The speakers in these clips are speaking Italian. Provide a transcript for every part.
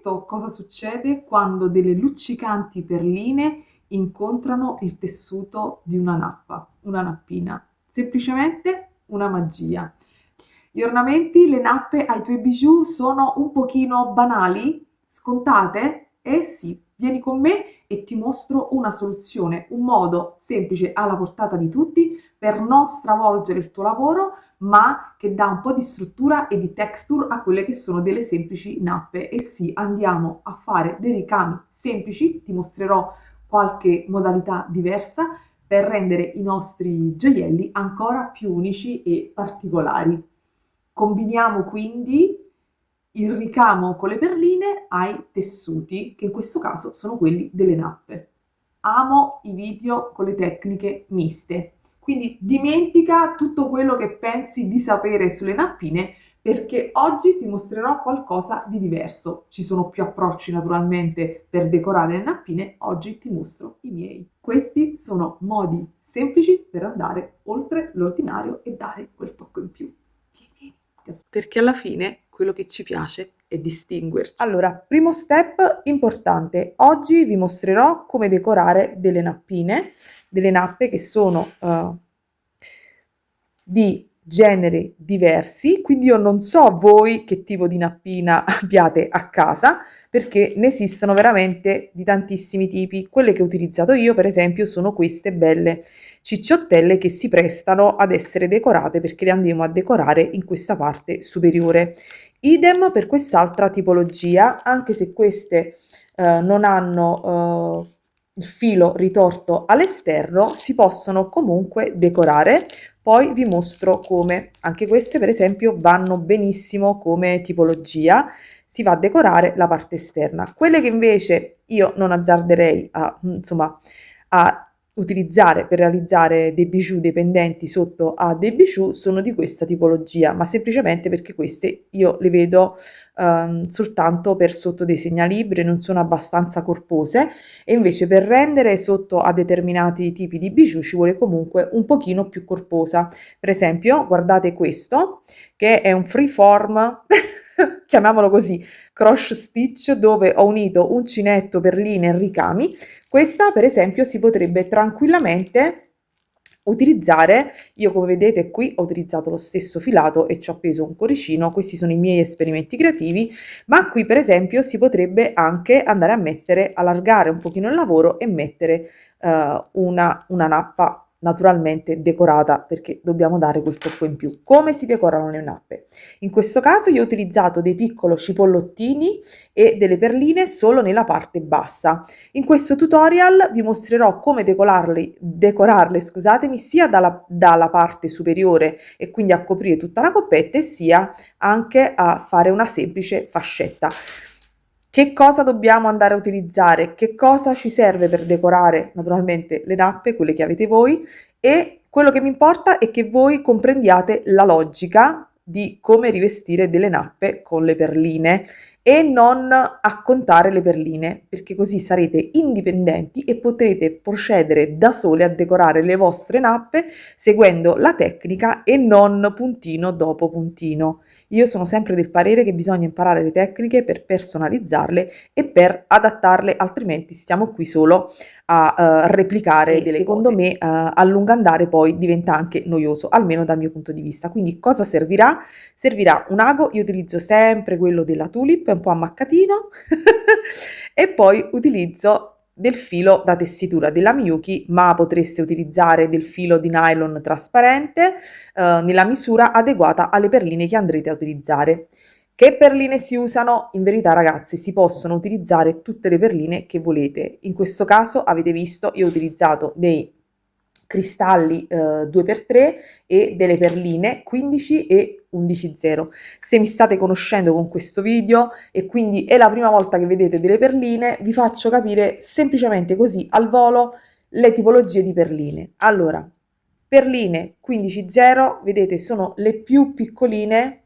questo cosa succede quando delle luccicanti perline incontrano il tessuto di una nappa, una nappina. Semplicemente una magia. Gli ornamenti, le nappe ai tuoi bijou sono un pochino banali, scontate? Eh sì, vieni con me e ti mostro una soluzione, un modo semplice alla portata di tutti per non stravolgere il tuo lavoro, ma che dà un po' di struttura e di texture a quelle che sono delle semplici nappe. E sì, andiamo a fare dei ricami semplici, ti mostrerò qualche modalità diversa per rendere i nostri gioielli ancora più unici e particolari. Combiniamo quindi il ricamo con le perline ai tessuti, che in questo caso sono quelli delle nappe. Amo i video con le tecniche miste, quindi dimentica tutto quello che pensi di sapere sulle nappine perché oggi ti mostrerò qualcosa di diverso. Ci sono più approcci naturalmente per decorare le nappine, oggi ti mostro i miei. Questi sono modi semplici per andare oltre l'ordinario e dare quel tocco in più. Perché alla fine quello che ci piace è distinguerci. Allora, primo step importante. Oggi vi mostrerò come decorare delle nappine, delle nappe che sono di generi diversi, quindi io non so voi che tipo di nappina abbiate a casa, perché ne esistono veramente di tantissimi tipi. Quelle che ho utilizzato io, per esempio, sono queste belle cicciottelle che si prestano ad essere decorate perché le andiamo a decorare in questa parte superiore. Idem per quest'altra tipologia, anche se queste non hanno il filo ritorto all'esterno, si possono comunque decorare. Poi vi mostro come. Anche queste, per esempio, vanno benissimo come tipologia. Si va a decorare la parte esterna. Quelle che invece io non azzarderei a, insomma, a utilizzare per realizzare dei bijou, dei pendenti sotto a dei bijou, sono di questa tipologia, ma semplicemente perché queste io le vedo soltanto per sotto dei segnalibri, non sono abbastanza corpose, e invece per rendere sotto a determinati tipi di bijou ci vuole comunque un pochino più corposa. Per esempio, guardate questo, che è un freeform, chiamiamolo così, cross stitch, dove ho unito uncinetto, perline e ricami. Questa, per esempio, si potrebbe tranquillamente utilizzare. Io, come vedete, qui ho utilizzato lo stesso filato e ci ho appeso un cuoricino. Questi sono i miei esperimenti creativi, ma qui per esempio si potrebbe anche andare a mettere, allargare un pochino il lavoro e mettere una nappa naturalmente decorata, perché dobbiamo dare quel tocco in più. Come si decorano le nappe? In questo caso io ho utilizzato dei piccoli cipollottini e delle perline solo nella parte bassa. In questo tutorial vi mostrerò come decorarle, scusatemi, sia dalla parte superiore e quindi a coprire tutta la coppetta, e sia anche a fare una semplice fascetta. Che cosa dobbiamo andare a utilizzare? Che cosa ci serve per decorare naturalmente le nappe, quelle che avete voi? E quello che mi importa è che voi comprendiate la logica di come rivestire delle nappe con le perline e non accontare le perline, perché così sarete indipendenti e potrete procedere da sole a decorare le vostre nappe seguendo la tecnica e non puntino dopo puntino. Io sono sempre del parere che bisogna imparare le tecniche per personalizzarle e per adattarle, altrimenti stiamo qui solo a replicare delle secondo cose. Me a lungo andare poi diventa anche noioso, almeno dal mio punto di vista. Quindi cosa servirà? Servirà un ago, io utilizzo sempre quello della Tulip, è un po' ammaccatino, e poi utilizzo del filo da tessitura della Miyuki, ma potreste utilizzare del filo di nylon trasparente nella misura adeguata alle perline che andrete a utilizzare. Che perline si usano? In verità, ragazzi, si possono utilizzare tutte le perline che volete. In questo caso avete visto, io ho utilizzato dei cristalli 2x3 e delle perline 15 e 11,0. Se mi state conoscendo con questo video e quindi è la prima volta che vedete delle perline, vi faccio capire semplicemente così al volo le tipologie di perline. Allora, perline 15,0, vedete, sono le più piccoline,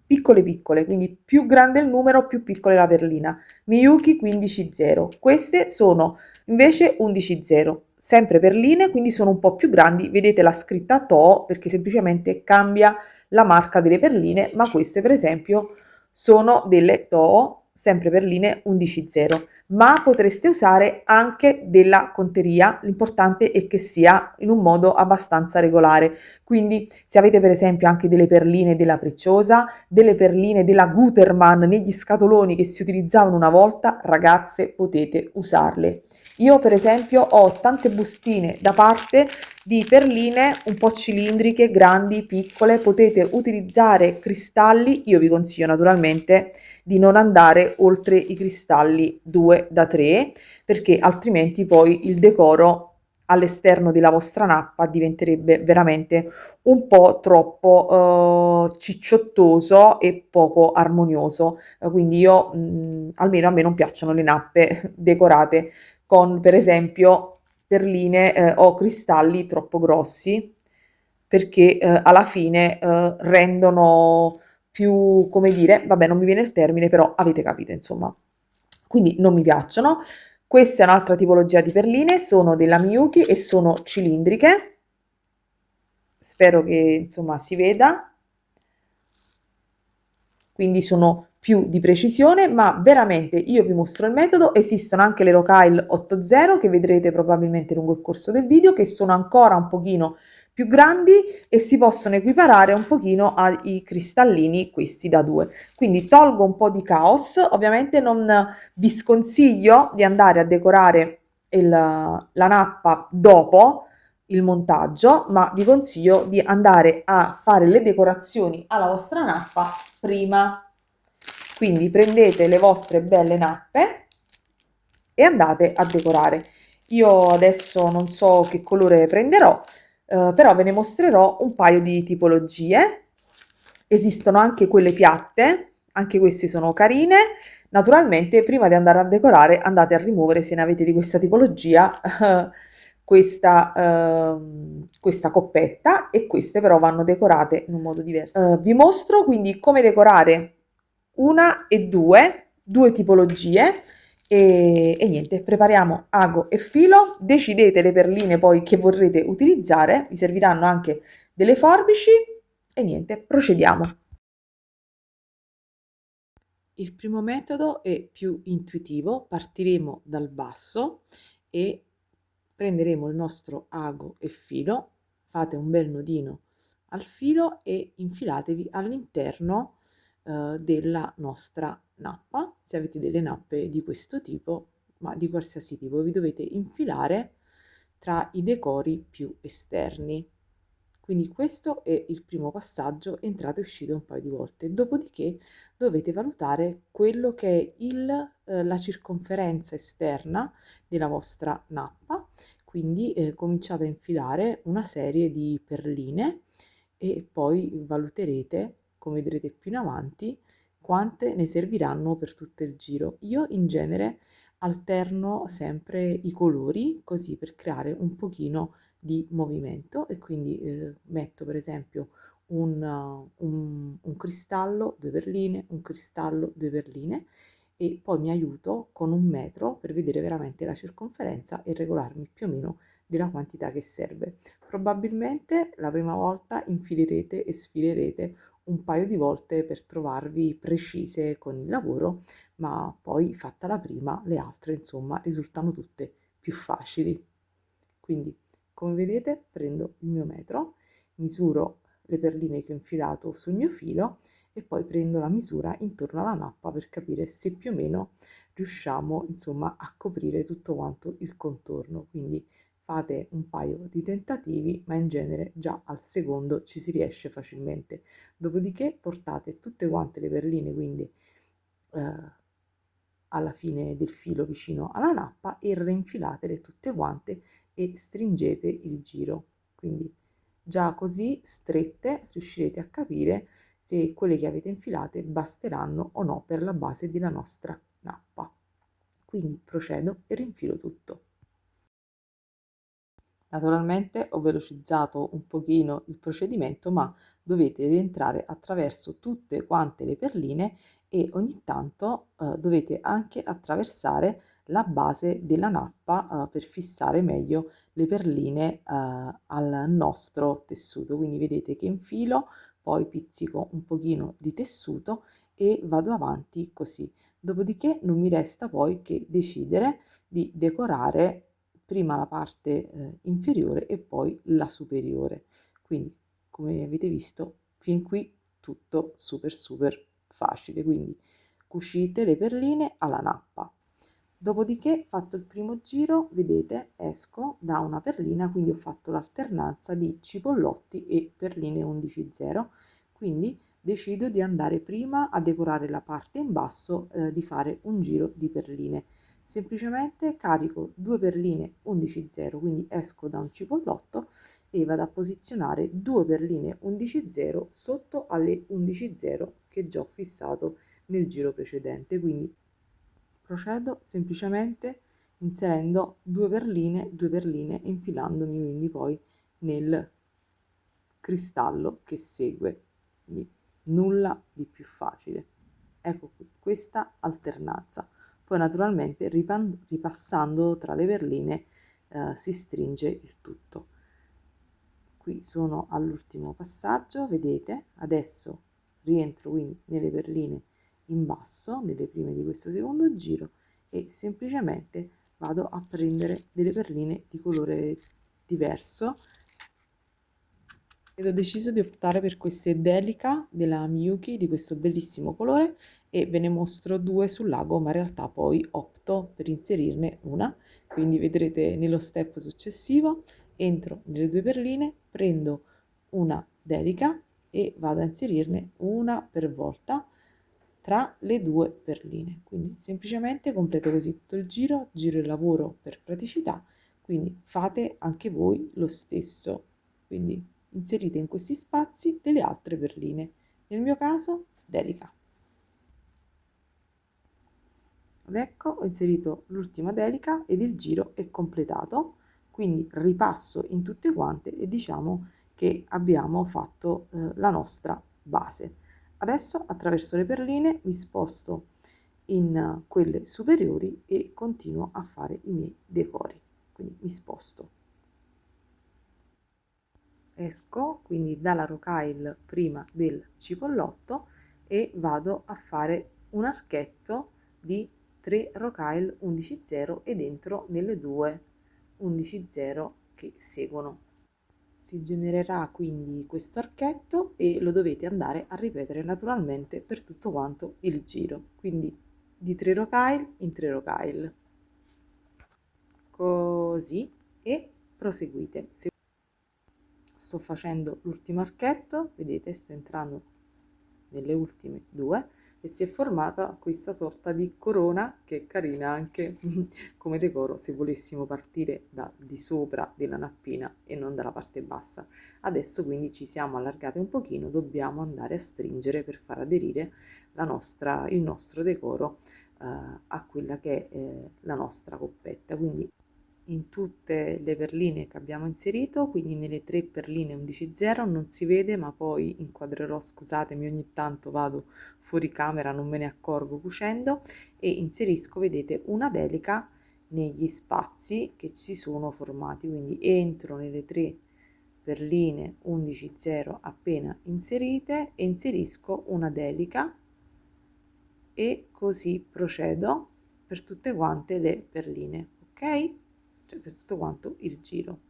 piccole, quindi più grande il numero, più piccola è la perlina. Miyuki 15,0. Queste sono invece 11,0, sempre perline, quindi sono un po' più grandi. Vedete la scritta To perché semplicemente cambia la marca delle perline, ma queste per esempio sono delle To sempre perline 11,0, ma potreste usare anche della conteria, l'importante è che sia in un modo abbastanza regolare. Quindi se avete per esempio anche delle perline della Preciosa, delle perline della Gutermann negli scatoloni che si utilizzavano una volta, ragazze, potete usarle. Io per esempio ho tante bustine da parte di perline un po' cilindriche, grandi, piccole, potete utilizzare cristalli, io vi consiglio naturalmente di non andare oltre i cristalli 2 da 3 perché altrimenti poi il decoro all'esterno della vostra nappa diventerebbe veramente un po' troppo cicciottoso e poco armonioso. Quindi io, almeno a me non piacciono le nappe decorate con per esempio perline o cristalli troppo grossi perché alla fine rendono più, come dire, vabbè non mi viene il termine, però avete capito insomma. Quindi non mi piacciono. Questa è un'altra tipologia di perline, sono della Miyuki e sono cilindriche. Spero che insomma si veda. Quindi sono più di precisione, ma veramente io vi mostro il metodo. Esistono anche le Rokyle 8.0 che vedrete probabilmente lungo il corso del video, che sono ancora un pochino più grandi e si possono equiparare un pochino ai cristallini questi da 2. Quindi tolgo un po' di caos, ovviamente non vi sconsiglio di andare a decorare la nappa dopo il montaggio, ma vi consiglio di andare a fare le decorazioni alla vostra nappa prima. Quindi prendete le vostre belle nappe e andate a decorare. Io adesso non so che colore prenderò, però ve ne mostrerò un paio di tipologie. Esistono anche quelle piatte, anche queste sono carine. Naturalmente prima di andare a decorare andate a rimuovere, se ne avete di questa tipologia, questa coppetta, e queste però vanno decorate in un modo diverso. Vi mostro quindi come decorare una e due tipologie e niente, prepariamo ago e filo, decidete le perline poi che vorrete utilizzare, vi serviranno anche delle forbici e niente, procediamo. Il primo metodo è più intuitivo, partiremo dal basso e prenderemo il nostro ago e filo, fate un bel nodino al filo e infilatevi all'interno della nostra nappa. Se avete delle nappe di questo tipo, ma di qualsiasi tipo, vi dovete infilare tra i decori più esterni. Quindi questo è il primo passaggio, entrate e uscite un paio di volte. Dopodiché dovete valutare quello che è la circonferenza esterna della vostra nappa, quindi cominciate a infilare una serie di perline e poi valuterete, come vedrete più in avanti, quante ne serviranno per tutto il giro. Io in genere alterno sempre i colori così per creare un pochino di movimento e quindi metto per esempio un cristallo, due perline, un cristallo, due perline e poi mi aiuto con un metro per vedere veramente la circonferenza e regolarmi più o meno della quantità che serve. Probabilmente la prima volta infilerete e sfilerete un paio di volte per trovarvi precise con il lavoro, ma poi fatta la prima, le altre insomma risultano tutte più facili. Quindi, come vedete, prendo il mio metro, misuro le perline che ho infilato sul mio filo e poi prendo la misura intorno alla nappa per capire se più o meno riusciamo insomma a coprire tutto quanto il contorno. Quindi fate un paio di tentativi, ma in genere già al secondo ci si riesce facilmente. Dopodiché portate tutte quante le perline, quindi alla fine del filo vicino alla nappa e reinfilatele tutte quante e stringete il giro. Quindi già così strette riuscirete a capire se quelle che avete infilate basteranno o no per la base della nostra nappa. Quindi procedo e rinfilo tutto. Naturalmente ho velocizzato un pochino il procedimento, ma dovete rientrare attraverso tutte quante le perline e ogni tanto dovete anche attraversare la base della nappa per fissare meglio le perline al nostro tessuto. Quindi vedete che infilo, poi pizzico un pochino di tessuto e vado avanti così. Dopodiché non mi resta poi che decidere di decorare prima la parte inferiore e poi la superiore. Quindi, come avete visto, fin qui tutto super super facile. Quindi cucite le perline alla nappa. Dopodiché, fatto il primo giro, vedete, esco da una perlina, quindi ho fatto l'alternanza di cipollotti e perline 11,0. Quindi decido di andare prima a decorare la parte in basso, di fare un giro di perline. Semplicemente carico due perline 11,0, quindi esco da un cipollotto e vado a posizionare due perline 11,0 sotto alle 11,0 che già ho fissato nel giro precedente. Quindi procedo semplicemente inserendo due perline e infilandomi quindi poi nel cristallo che segue, quindi nulla di più facile. Ecco qui questa alternanza. Poi naturalmente ripassando tra le perline si stringe il tutto. Qui sono all'ultimo passaggio, vedete, adesso rientro quindi nelle perline in basso, nelle prime di questo secondo giro e semplicemente vado a prendere delle perline di colore diverso ed ho deciso di optare per queste Delica della Miyuki di questo bellissimo colore e ve ne mostro due sul lago, ma in realtà poi opto per inserirne una, quindi vedrete nello step successivo. Entro nelle due perline, prendo una Delica e vado a inserirne una per volta tra le due perline, quindi semplicemente completo così tutto il giro, giro il lavoro per praticità, quindi fate anche voi lo stesso, quindi inserite in questi spazi delle altre perline, nel mio caso Delica. Ed ecco, ho inserito l'ultima Delica ed il giro è completato, quindi ripasso in tutte quante e diciamo che abbiamo fatto la nostra base. Adesso attraverso le perline mi sposto in quelle superiori e continuo a fare i miei decori, quindi mi sposto. Esco quindi dalla rocaille prima del cipollotto e vado a fare un archetto di 3 rocaille 11,0 ed entro nelle due 11,0 che seguono. Si genererà quindi questo archetto e lo dovete andare a ripetere naturalmente per tutto quanto il giro, quindi di 3 rocaille in 3 rocaille, così, e proseguite. Sto facendo l'ultimo archetto, vedete, sto entrando nelle ultime due e si è formata questa sorta di corona che è carina anche come decoro se volessimo partire da di sopra della nappina e non dalla parte bassa. Adesso quindi ci siamo allargate un pochino, dobbiamo andare a stringere per far aderire il nostro decoro a quella che è la nostra coppetta. Quindi in tutte le perline che abbiamo inserito, quindi nelle 3 perline 11,0 non si vede, ma poi inquadrerò, scusatemi, ogni tanto vado fuori camera, non me ne accorgo cucendo, e inserisco, vedete, una delica negli spazi che si sono formati, quindi entro nelle 3 perline 11,0 appena inserite e inserisco una delica e così procedo per tutte quante le perline, ok? Cioè per tutto quanto il giro.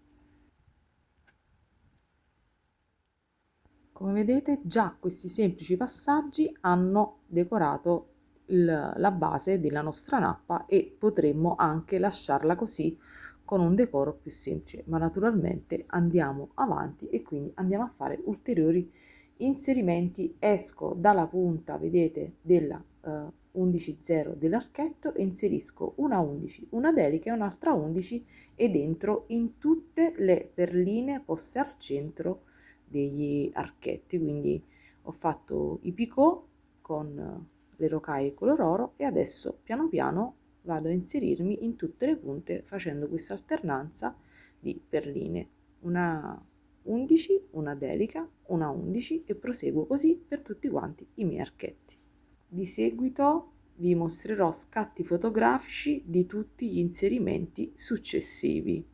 Come vedete già questi semplici passaggi hanno decorato la base della nostra nappa e potremmo anche lasciarla così con un decoro più semplice, ma naturalmente andiamo avanti e quindi andiamo a fare ulteriori inserimenti. Esco dalla punta, vedete, della 11,0 dell'archetto e inserisco una 11, una delica e un'altra 11 ed entro in tutte le perline poste al centro degli archetti. Quindi ho fatto i picot con le rocaille color oro e adesso piano piano vado a inserirmi in tutte le punte facendo questa alternanza di perline, una 11, una delica, una 11 e proseguo così per tutti quanti i miei archetti. Di seguito vi mostrerò scatti fotografici di tutti gli inserimenti successivi.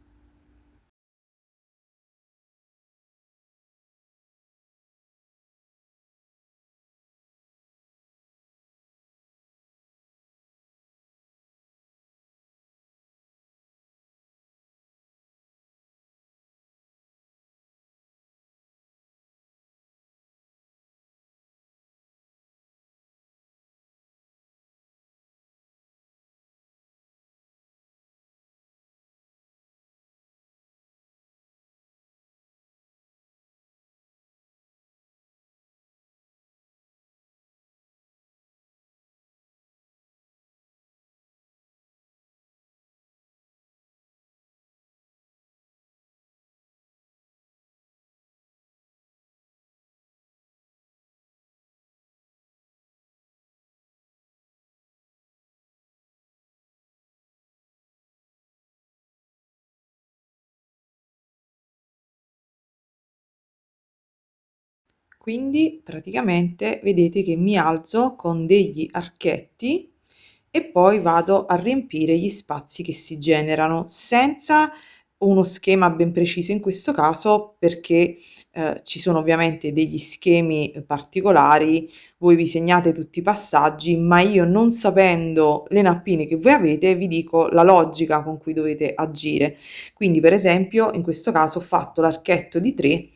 Quindi praticamente vedete che mi alzo con degli archetti e poi vado a riempire gli spazi che si generano senza uno schema ben preciso in questo caso perché ci sono ovviamente degli schemi particolari, voi vi segnate tutti i passaggi, ma io non sapendo le nappine che voi avete vi dico la logica con cui dovete agire. Quindi per esempio in questo caso ho fatto l'archetto di 3,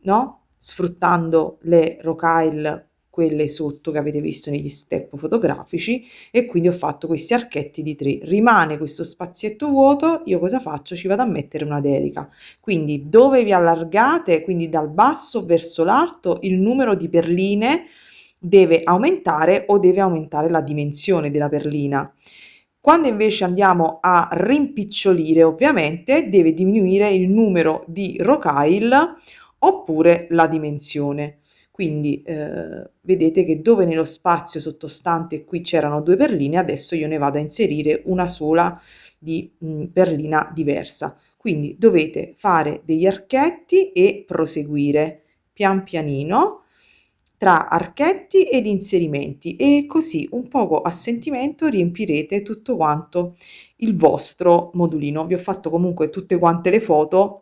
no, sfruttando le rocaille, quelle sotto che avete visto negli step fotografici, e quindi ho fatto questi archetti di 3. Rimane questo spazietto vuoto, io cosa faccio? Ci vado a mettere una delica. Quindi dove vi allargate, quindi dal basso verso l'alto, il numero di perline deve aumentare o deve aumentare la dimensione della perlina. Quando invece andiamo a rimpicciolire, ovviamente deve diminuire il numero di rocaille oppure la dimensione. Quindi vedete che dove nello spazio sottostante qui c'erano 2 perline, adesso io ne vado a inserire una sola di perlina diversa. Quindi dovete fare degli archetti e proseguire pian pianino tra archetti ed inserimenti e così un poco a sentimento riempirete tutto quanto il vostro modulino. Vi ho fatto comunque tutte quante le foto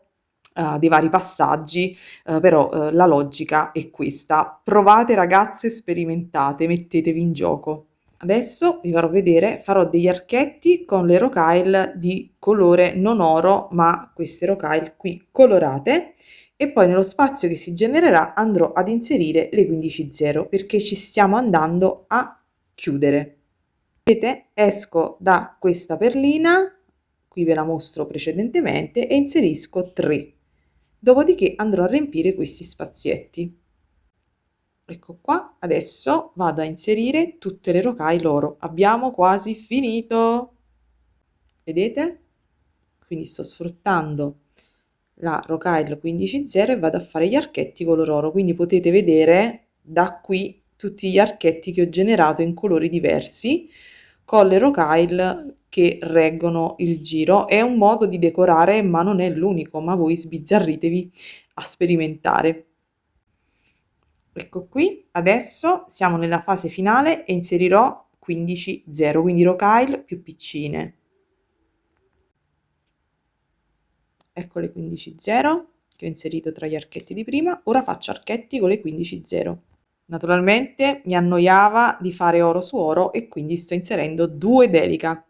dei vari passaggi, però la logica è questa. Provate ragazze, sperimentate, mettetevi in gioco. Adesso vi farò vedere, farò degli archetti con le rocaille di colore non oro, ma queste rocaille qui colorate, e poi nello spazio che si genererà andrò ad inserire le 15 perché ci stiamo andando a chiudere. Vedete? Esco da questa perlina, qui ve la mostro precedentemente, e inserisco 3. Dopodiché andrò a riempire questi spazietti. Ecco qua, adesso vado a inserire tutte le rocaille oro. Abbiamo quasi finito. Vedete? Quindi sto sfruttando la rocaille 15.0 e vado a fare gli archetti color oro. Quindi potete vedere da qui tutti gli archetti che ho generato in colori diversi con le rocaille che reggono il giro. È un modo di decorare, ma non è l'unico, ma voi sbizzarritevi a sperimentare. Ecco qui, adesso siamo nella fase finale e inserirò 15.0, quindi rocaille più piccine. Ecco le 15.0 che ho inserito tra gli archetti di prima, ora faccio archetti con le 15.0. Naturalmente mi annoiava di fare oro su oro e quindi sto inserendo 2 delica.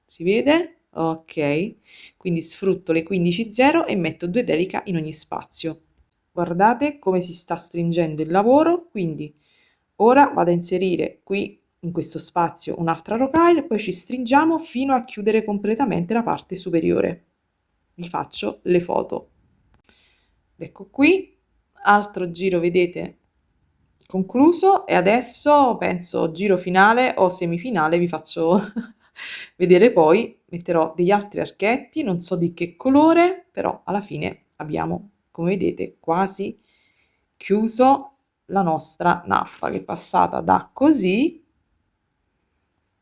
Si vede? Ok, quindi sfrutto le 15.0 e metto 2 delica in ogni spazio. Guardate come si sta stringendo il lavoro, quindi ora vado a inserire qui in questo spazio un'altra rocaille, poi ci stringiamo fino a chiudere completamente la parte superiore. Vi faccio le foto. Ecco qui, altro giro, vedete, concluso, e adesso penso giro finale o semifinale, vi faccio vedere poi, metterò degli altri archetti, non so di che colore, però alla fine abbiamo, come vedete, quasi chiuso la nostra nappa che è passata da così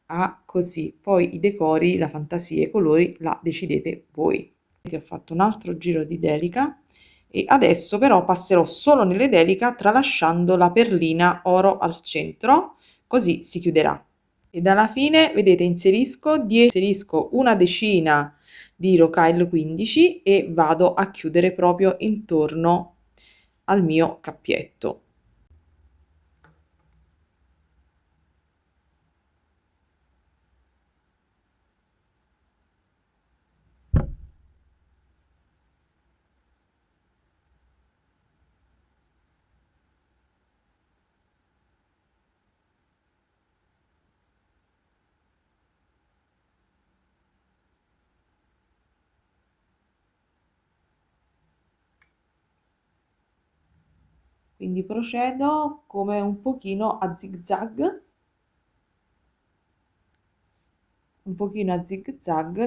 a così. Poi i decori, la fantasia, i colori la decidete voi. Ho fatto un altro giro di delica e adesso però passerò solo nelle delica tralasciando la perlina oro al centro, così si chiuderà. E dalla fine vedete inserisco una decina di rocaille 15 e vado a chiudere proprio intorno al mio cappietto. Quindi procedo come un pochino a zig zag,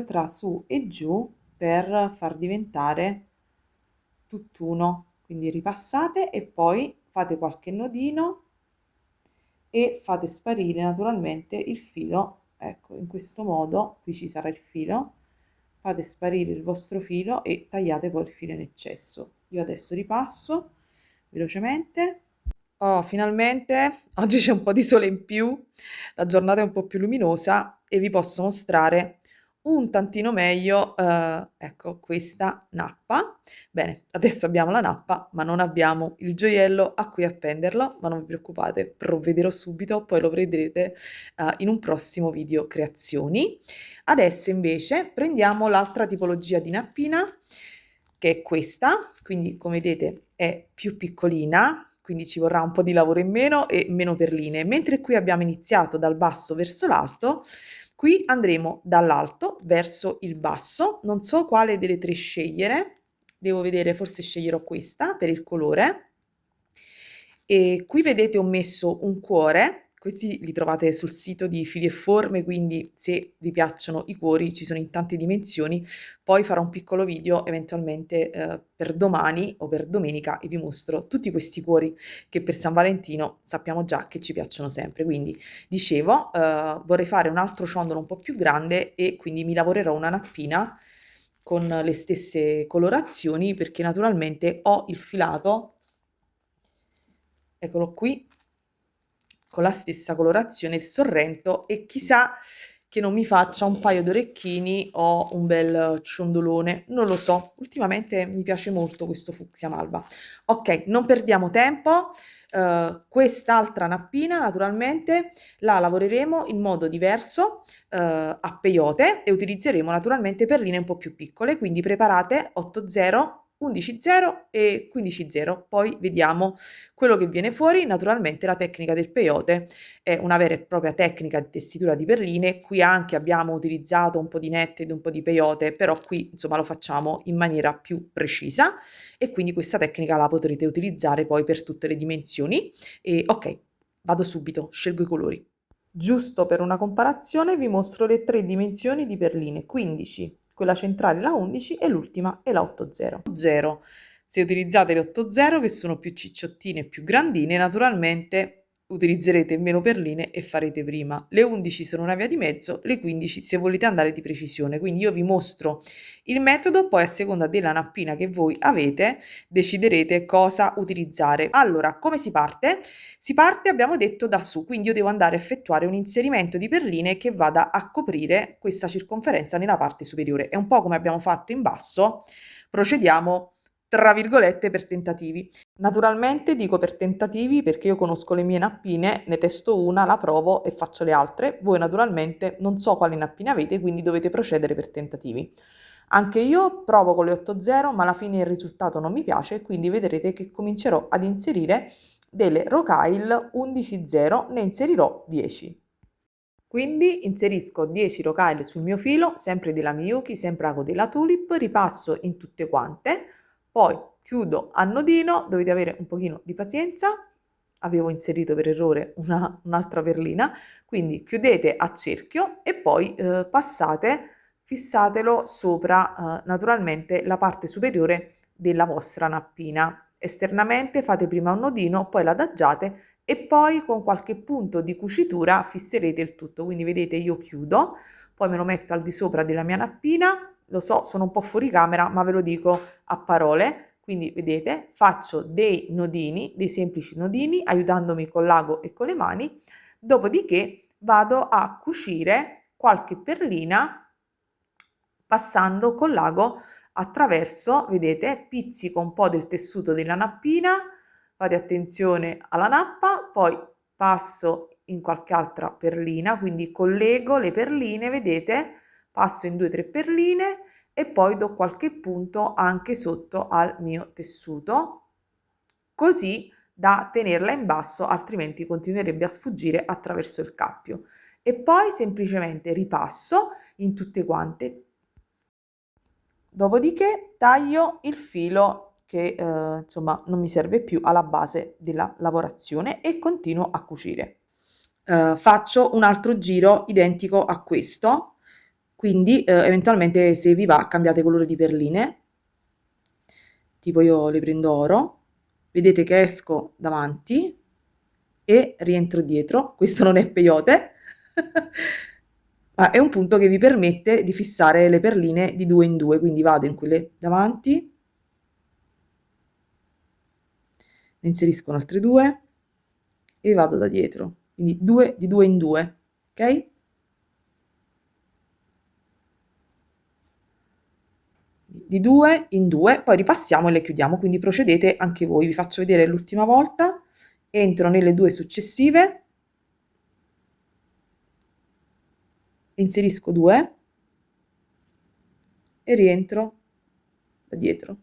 tra su e giù per far diventare tutt'uno. Quindi ripassate e poi fate qualche nodino e fate sparire naturalmente il filo. Ecco, in questo modo qui ci sarà il filo, fate sparire il vostro filo e tagliate poi il filo in eccesso. Io adesso ripasso velocemente. Oh, finalmente oggi c'è un po' di sole in più, la giornata è un po' più luminosa e vi posso mostrare un tantino meglio, ecco, questa nappa. Bene, adesso abbiamo la nappa, ma non abbiamo il gioiello a cui appenderlo, ma non vi preoccupate, provvederò subito, poi lo vedrete, in un prossimo video creazioni. Adesso invece prendiamo l'altra tipologia di nappina, che è questa, quindi come vedete è più piccolina, quindi ci vorrà un po' di lavoro in meno e meno perline. Mentre qui abbiamo iniziato dal basso verso l'alto, qui andremo dall'alto verso il basso. Non so quale delle tre scegliere, devo vedere, forse sceglierò questa per il colore. E qui vedete ho messo un cuore, questi li trovate sul sito di Fili e Forme, quindi se vi piacciono i cuori ci sono in tante dimensioni. Poi farò un piccolo video eventualmente per domani o per domenica e vi mostro tutti questi cuori che per San Valentino sappiamo già che ci piacciono sempre. Quindi dicevo, vorrei fare un altro ciondolo un po' più grande e quindi mi lavorerò una nappina con le stesse colorazioni perché naturalmente ho il filato, eccolo qui, con la stessa colorazione, il sorrento, e chissà che non mi faccia un paio d'orecchini o un bel ciondolone, non lo so. Ultimamente mi piace molto questo fucsia malva. Ok, non perdiamo tempo. Quest'altra nappina naturalmente la lavoreremo in modo diverso, a peyote, e utilizzeremo naturalmente perline un po' più piccole, quindi preparate 8-0, 11-0 e 15-0, poi vediamo quello che viene fuori. Naturalmente la tecnica del peyote è una vera e propria tecnica di tessitura di perline. Qui anche abbiamo utilizzato un po' di netted, un po' di peyote, però qui insomma lo facciamo in maniera più precisa e quindi questa tecnica la potrete utilizzare poi per tutte le dimensioni. E ok, vado subito, scelgo i colori. Giusto per una comparazione vi mostro le tre dimensioni di perline: 15, quella centrale la 11 e l'ultima è la 80. 0. Se utilizzate le 80 che sono più cicciottine e più grandine, naturalmente utilizzerete meno perline e farete prima. Le 11 sono una via di mezzo, le 15 se volete andare di precisione. Quindi io vi mostro il metodo, poi a seconda della nappina che voi avete deciderete cosa utilizzare. Allora, come si parte? Si parte, abbiamo detto, da su, quindi io devo andare a effettuare un inserimento di perline che vada a coprire questa circonferenza nella parte superiore. È un po' come abbiamo fatto in basso, procediamo tra virgolette per tentativi. Naturalmente dico per tentativi perché io conosco le mie nappine, ne testo una, la provo e faccio le altre. Voi naturalmente non so quali nappine avete, quindi dovete procedere per tentativi. Anche io provo con le 8.0, ma alla fine il risultato non mi piace, quindi vedrete che comincerò ad inserire delle Rokyle 11.0, ne inserirò 10. Quindi inserisco 10 Rokyle sul mio filo, sempre della Miyuki, sempre ago della Tulip, ripasso in tutte quante, poi chiudo a nodino, dovete avere un pochino di pazienza, avevo inserito per errore un'altra perlina, quindi chiudete a cerchio e poi passate, fissatelo sopra naturalmente la parte superiore della vostra nappina. Esternamente fate prima un nodino, poi l'adagiate e poi con qualche punto di cucitura fisserete il tutto. Quindi vedete, io chiudo, poi me lo metto al di sopra della mia nappina. Lo so, sono un po' fuori camera, ma ve lo dico a parole. Quindi vedete, faccio dei nodini, dei semplici nodini, aiutandomi con l'ago e con le mani. Dopodiché vado a cucire qualche perlina passando con l'ago attraverso, vedete, pizzico un po' del tessuto della nappina, fate attenzione alla nappa, poi passo in qualche altra perlina, quindi collego le perline, vedete, passo in 2-3 perline e poi do qualche punto anche sotto al mio tessuto, così da tenerla in basso, altrimenti continuerebbe a sfuggire attraverso il cappio. E poi semplicemente ripasso in tutte quante. Dopodiché taglio il filo che insomma non mi serve più alla base della lavorazione e continuo a cucire. Faccio un altro giro identico a questo, quindi eventualmente se vi va cambiate colore di perline, tipo io le prendo oro, vedete che esco davanti e rientro dietro. Questo non è peyote, ma è un punto che vi permette di fissare le perline di due in due, quindi vado in quelle davanti ne inseriscono altre 2 e vado da dietro, quindi 2 di 2 in 2, ok? Di 2 in 2, poi ripassiamo e le chiudiamo, quindi procedete anche voi. Vi faccio vedere l'ultima volta, entro nelle 2 successive, inserisco 2 e rientro da dietro.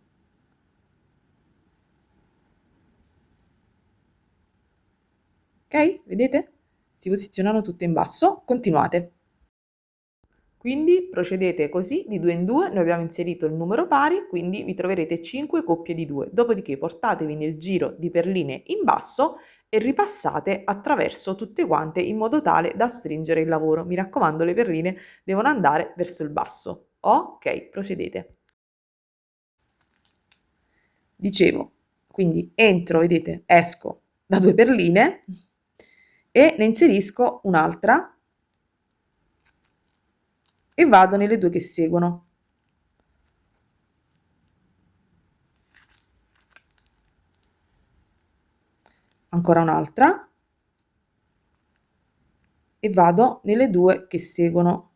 Ok? Vedete? Si posizionano tutte in basso, continuate. Quindi procedete così di 2 in 2, noi abbiamo inserito il numero pari, quindi vi troverete 5 coppie di 2. Dopodiché portatevi nel giro di perline in basso e ripassate attraverso tutte quante in modo tale da stringere il lavoro. Mi raccomando, le perline devono andare verso il basso. Ok, procedete. Dicevo, quindi entro, vedete, esco da 2 perline e ne inserisco un'altra e vado nelle 2 che seguono. Ancora un'altra e vado nelle 2 che seguono.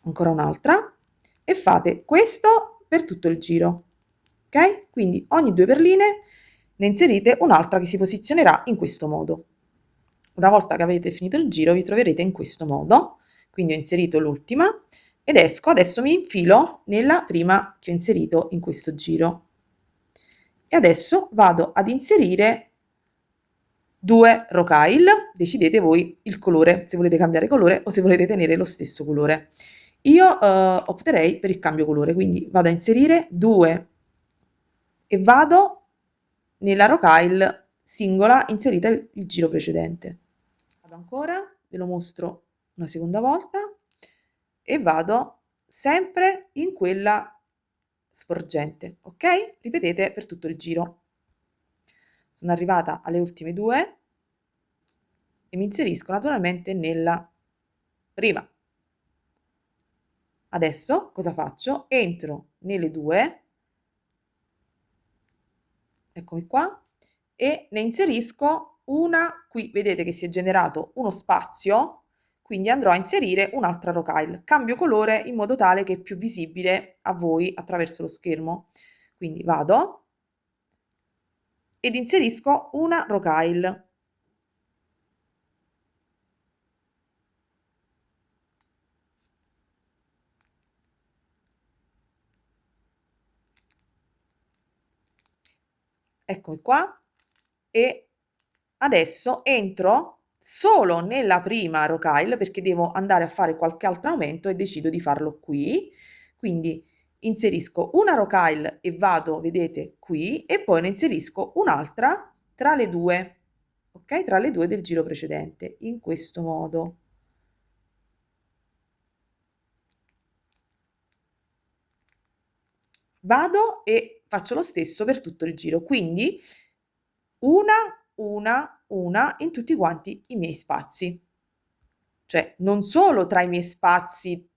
Ancora un'altra e fate questo per tutto il giro, ok? Quindi ogni 2 perline ne inserite un'altra che si posizionerà in questo modo. Una volta che avete finito il giro vi troverete in questo modo, quindi ho inserito l'ultima ed esco, adesso mi infilo nella prima che ho inserito in questo giro e adesso vado ad inserire 2 rocaille, decidete voi il colore, se volete cambiare colore o se volete tenere lo stesso colore. Io opterei per il cambio colore, quindi vado a inserire 2 e vado nella rocaille singola inserita il giro precedente. Vado ancora, ve lo mostro una seconda volta e vado sempre in quella sporgente, ok? Ripetete per tutto il giro. Sono arrivata alle ultime 2 e mi inserisco naturalmente nella prima. Adesso cosa faccio? Entro nelle 2, eccomi qua, e ne inserisco una qui. Vedete che si è generato uno spazio, quindi andrò a inserire un'altra rocaille. Cambio colore in modo tale che è più visibile a voi attraverso lo schermo. Quindi vado ed inserisco una rocaille. Eccomi qua e adesso entro solo nella prima rocaille perché devo andare a fare qualche altro aumento e decido di farlo qui. Quindi inserisco una rocaille e vado, vedete, qui e poi ne inserisco un'altra tra le 2, ok? Tra le 2 del giro precedente, in questo modo. Vado e faccio lo stesso per tutto il giro, quindi una, una in tutti quanti i miei spazi. Cioè, non solo tra i miei spazi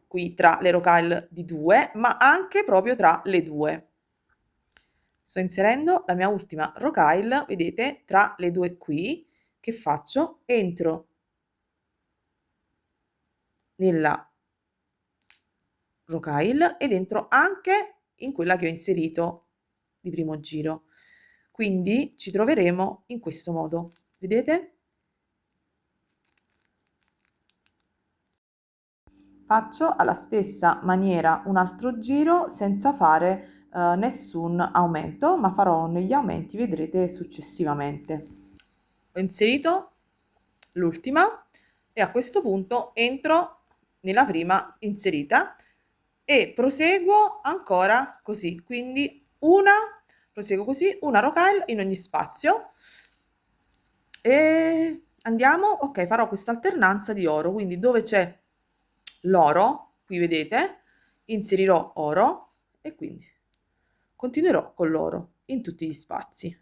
qui tra le rocaille di 2, ma anche proprio tra le 2. Sto inserendo la mia ultima rocaille, vedete, tra le 2 qui. Che faccio? Entro nella rocaille ed entro anche in quella che ho inserito di primo giro. Quindi ci troveremo in questo modo, vedete? Faccio alla stessa maniera un altro giro senza fare nessun aumento, ma farò negli aumenti, vedrete successivamente. Ho inserito l'ultima e a questo punto entro nella prima inserita e proseguo ancora così, quindi proseguo così, una rocaille in ogni spazio e andiamo, ok, farò questa alternanza di oro, quindi dove c'è l'oro, qui vedete, inserirò oro e quindi continuerò con l'oro in tutti gli spazi.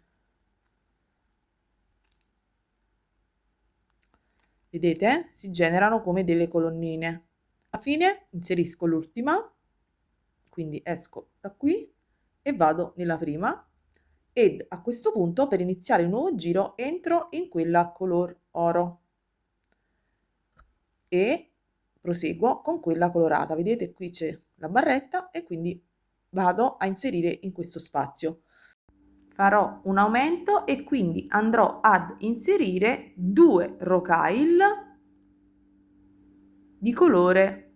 Vedete? Si generano come delle colonnine. Alla fine inserisco l'ultima, quindi esco da qui e vado nella prima, ed a questo punto per iniziare il nuovo giro entro in quella color oro e proseguo con quella colorata. Vedete qui c'è la barretta e quindi vado a inserire in questo spazio. Farò un aumento e quindi andrò ad inserire 2 rocaille di colore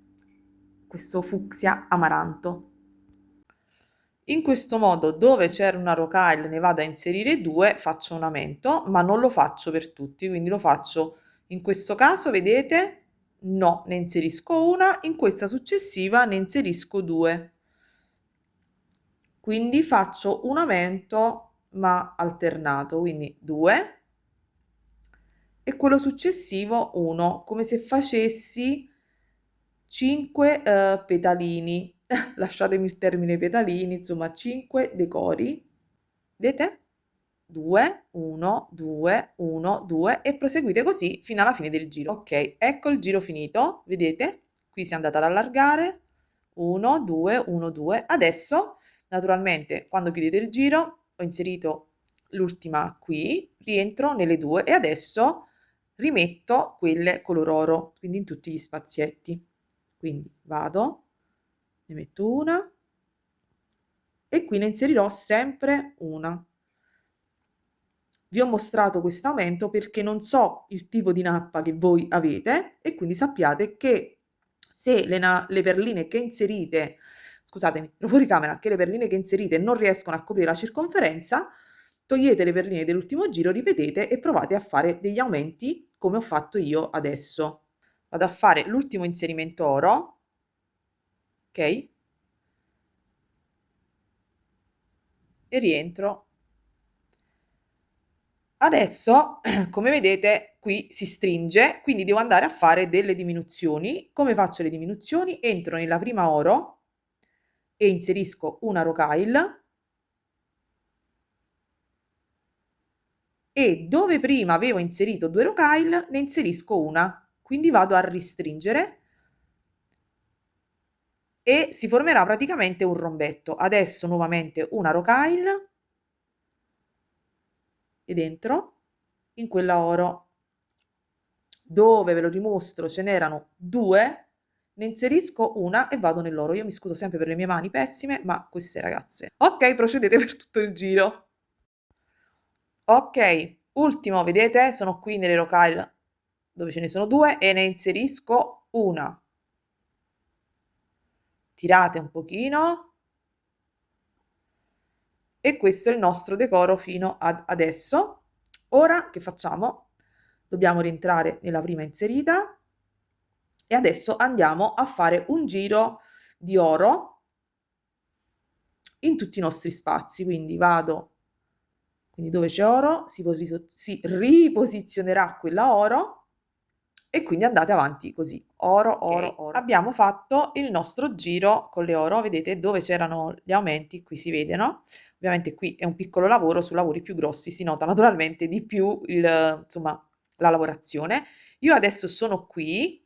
questo fucsia amaranto. In questo modo, dove c'era una rocaille ne vado a inserire 2, faccio un aumento, ma non lo faccio per tutti, quindi lo faccio in questo caso, vedete? No, ne inserisco una, in questa successiva ne inserisco 2. Quindi faccio un aumento ma alternato, quindi 2 e quello successivo 1, come se facessi 5 petalini, lasciatemi il termine petalini, insomma 5 decori. Vedete? 2, 1, 2, 1, 2 e proseguite così fino alla fine del giro. Ok, ecco il giro finito, vedete? Qui si è andata ad allargare, 1, 2, 1, 2. Adesso, naturalmente, quando chiudete il giro, ho inserito l'ultima qui, rientro nelle 2 e adesso rimetto quelle color oro, quindi in tutti gli spazietti. Quindi vado, ne metto una e qui ne inserirò sempre una. Vi ho mostrato questo aumento perché non so il tipo di nappa che voi avete e quindi sappiate che se le perline che inserite, scusatemi, ero fuori camera, che le perline che inserite non riescono a coprire la circonferenza, togliete le perline dell'ultimo giro, ripetete e provate a fare degli aumenti come ho fatto io adesso. Vado a fare l'ultimo inserimento oro, ok? E rientro. Adesso, come vedete, qui si stringe, quindi devo andare a fare delle diminuzioni. Come faccio le diminuzioni? Entro nella prima oro e inserisco una rocaille e dove prima avevo inserito 2 rocaille ne inserisco una, quindi vado a ristringere e si formerà praticamente un rombetto. Adesso nuovamente una rocaille e dentro in quella oro. Dove ve lo dimostro ce n'erano 2, ne inserisco una e vado nell'oro. Io mi scuso sempre per le mie mani pessime, ma queste ragazze. Ok, procedete per tutto il giro. Ok, ultimo, vedete? Sono qui nelle rocaille dove ce ne sono 2 e ne inserisco una. Tirate un pochino e questo è il nostro decoro fino ad adesso. Ora che facciamo? Dobbiamo rientrare nella prima inserita e adesso andiamo a fare un giro di oro in tutti i nostri spazi. Quindi vado, quindi dove c'è oro si riposizionerà quella oro e quindi andate avanti così, oro, oro, oro. Abbiamo fatto il nostro giro con le oro, vedete dove c'erano gli aumenti, qui si vede, no? Ovviamente qui è un piccolo lavoro, su lavori più grossi si nota naturalmente di più insomma, la lavorazione. Io adesso sono qui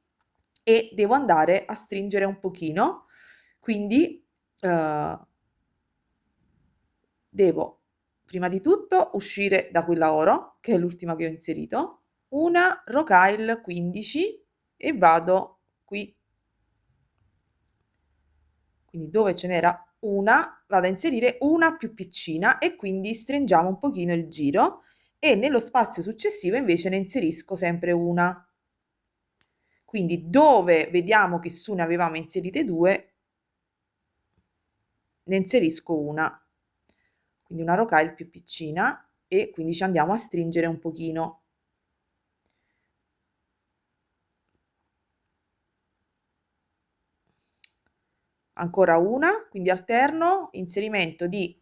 e devo andare a stringere un pochino, quindi devo prima di tutto uscire da quella oro, che è l'ultima che ho inserito, una rocaille 15 e vado qui. Quindi dove ce n'era una, vado a inserire una più piccina e quindi stringiamo un pochino il giro e nello spazio successivo invece ne inserisco sempre una. Quindi dove vediamo che su ne avevamo inserite 2, ne inserisco una. Quindi una rocaille più piccina e quindi ci andiamo a stringere un pochino. Ancora una, quindi alterno, inserimento di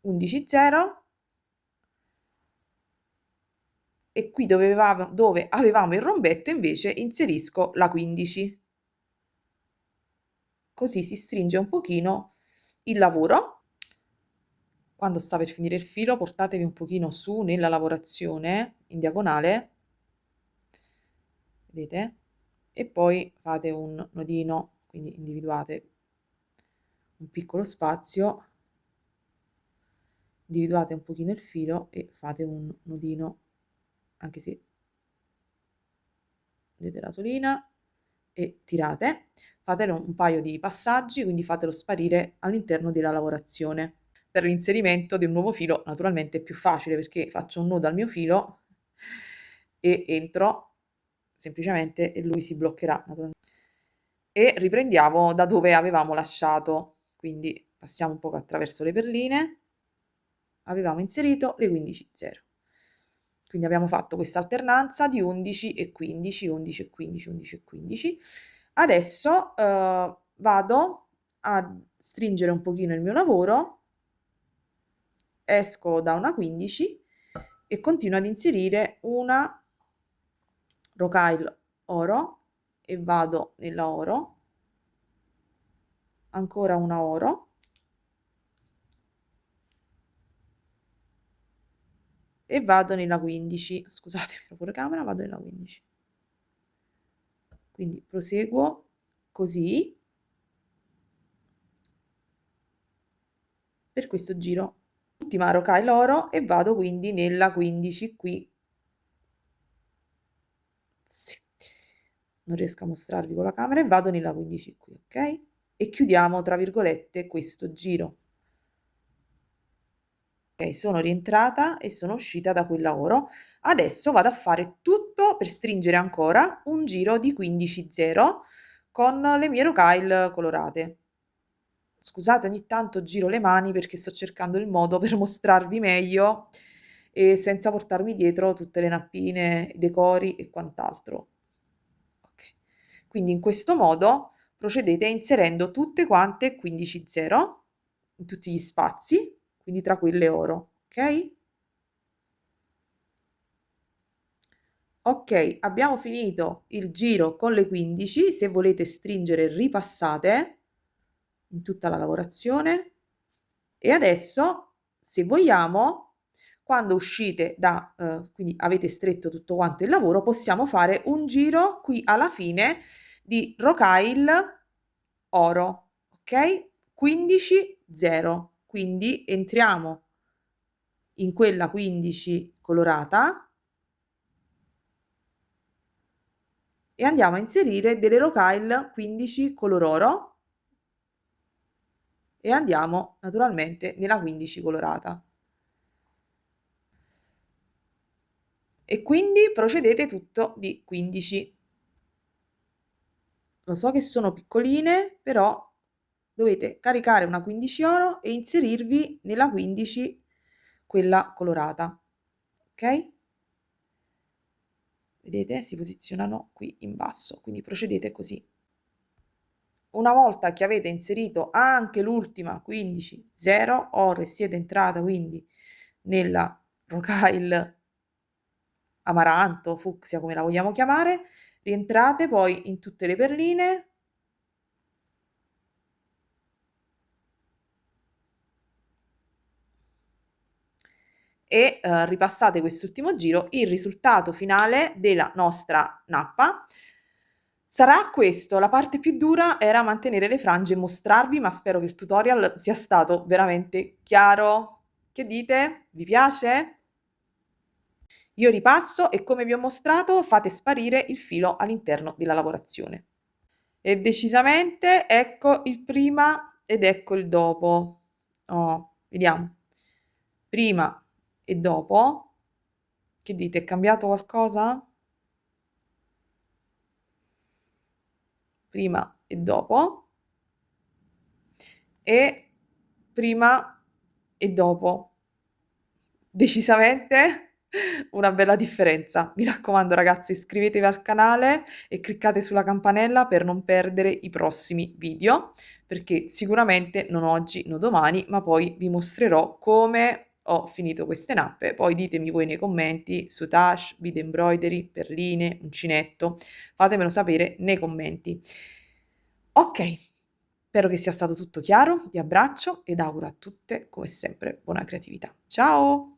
11 0 e qui dove avevamo il rombetto invece inserisco la 15. Così si stringe un pochino il lavoro. Quando sta per finire il filo portatevi un pochino su nella lavorazione in diagonale, vedete? E poi fate un nodino, quindi individuate un piccolo spazio individuate un pochino il filo e fate un nodino, anche se vedete la solina, e tirate. Fate un paio di passaggi, quindi fatelo sparire all'interno della lavorazione. Per l'inserimento di un nuovo filo naturalmente è più facile perché faccio un nodo al mio filo e entro semplicemente e lui si bloccherà e riprendiamo da dove avevamo lasciato. Quindi passiamo un poco attraverso le perline, avevamo inserito le 15 0. Quindi abbiamo fatto questa alternanza di 11 e 15, 11 e 15, 11 e 15. Adesso vado a stringere un pochino il mio lavoro, esco da una 15 e continuo ad inserire una rocaille oro e vado nella oro, ancora una oro e vado nella 15. Scusatemi la fotocamera, vado nella 15. Quindi proseguo così per questo giro. Ultima rocaille oro e vado quindi nella 15 qui. Sì. Non riesco a mostrarvi con la camera e vado nella 15 qui, ok? E chiudiamo tra virgolette questo giro. Ok, sono rientrata e sono uscita da quel lavoro. Adesso vado a fare tutto per stringere ancora un giro di 15 0 con le mie rocaille colorate. Scusate, ogni tanto giro le mani perché sto cercando il modo per mostrarvi meglio e senza portarmi dietro tutte le nappine, i decori e quant'altro. Ok. Quindi in questo modo procedete inserendo tutte quante 15 0 in tutti gli spazi, quindi tra quelle oro, ok? Ok, abbiamo finito il giro con le 15, se volete stringere ripassate in tutta la lavorazione e adesso se vogliamo quando uscite da quindi avete stretto tutto quanto il lavoro possiamo fare un giro qui alla fine di rocaille oro, ok? 15 0, quindi entriamo in quella 15 colorata e andiamo a inserire delle rocaille 15 color oro e andiamo naturalmente nella 15 colorata. E quindi procedete tutto di 15. Lo so che sono piccoline, però dovete caricare una 15 oro e inserirvi nella 15 quella colorata, ok? Vedete? Si posizionano qui in basso, quindi procedete così. Una volta che avete inserito anche l'ultima 15 0 oro e siete entrata quindi nella rocaille amaranto, fucsia, come la vogliamo chiamare, rientrate poi in tutte le perline e ripassate quest'ultimo giro. Il risultato finale della nostra nappa sarà questo. La parte più dura era mantenere le frange e mostrarvi, ma spero che il tutorial sia stato veramente chiaro. Che dite? Vi piace? Io ripasso e come vi ho mostrato fate sparire il filo all'interno della lavorazione. E decisamente ecco il prima ed ecco il dopo. Oh, vediamo. Prima e dopo. Che dite, è cambiato qualcosa? Prima e dopo. E prima e dopo. Decisamente una bella differenza. Mi raccomando ragazzi, iscrivetevi al canale e cliccate sulla campanella per non perdere i prossimi video, perché sicuramente non oggi, non domani, ma poi vi mostrerò come ho finito queste nappe. Poi ditemi voi nei commenti su tache, vite embroidery, perline, uncinetto, fatemelo sapere nei commenti. Ok, spero che sia stato tutto chiaro, vi abbraccio ed auguro a tutte, come sempre, buona creatività. Ciao!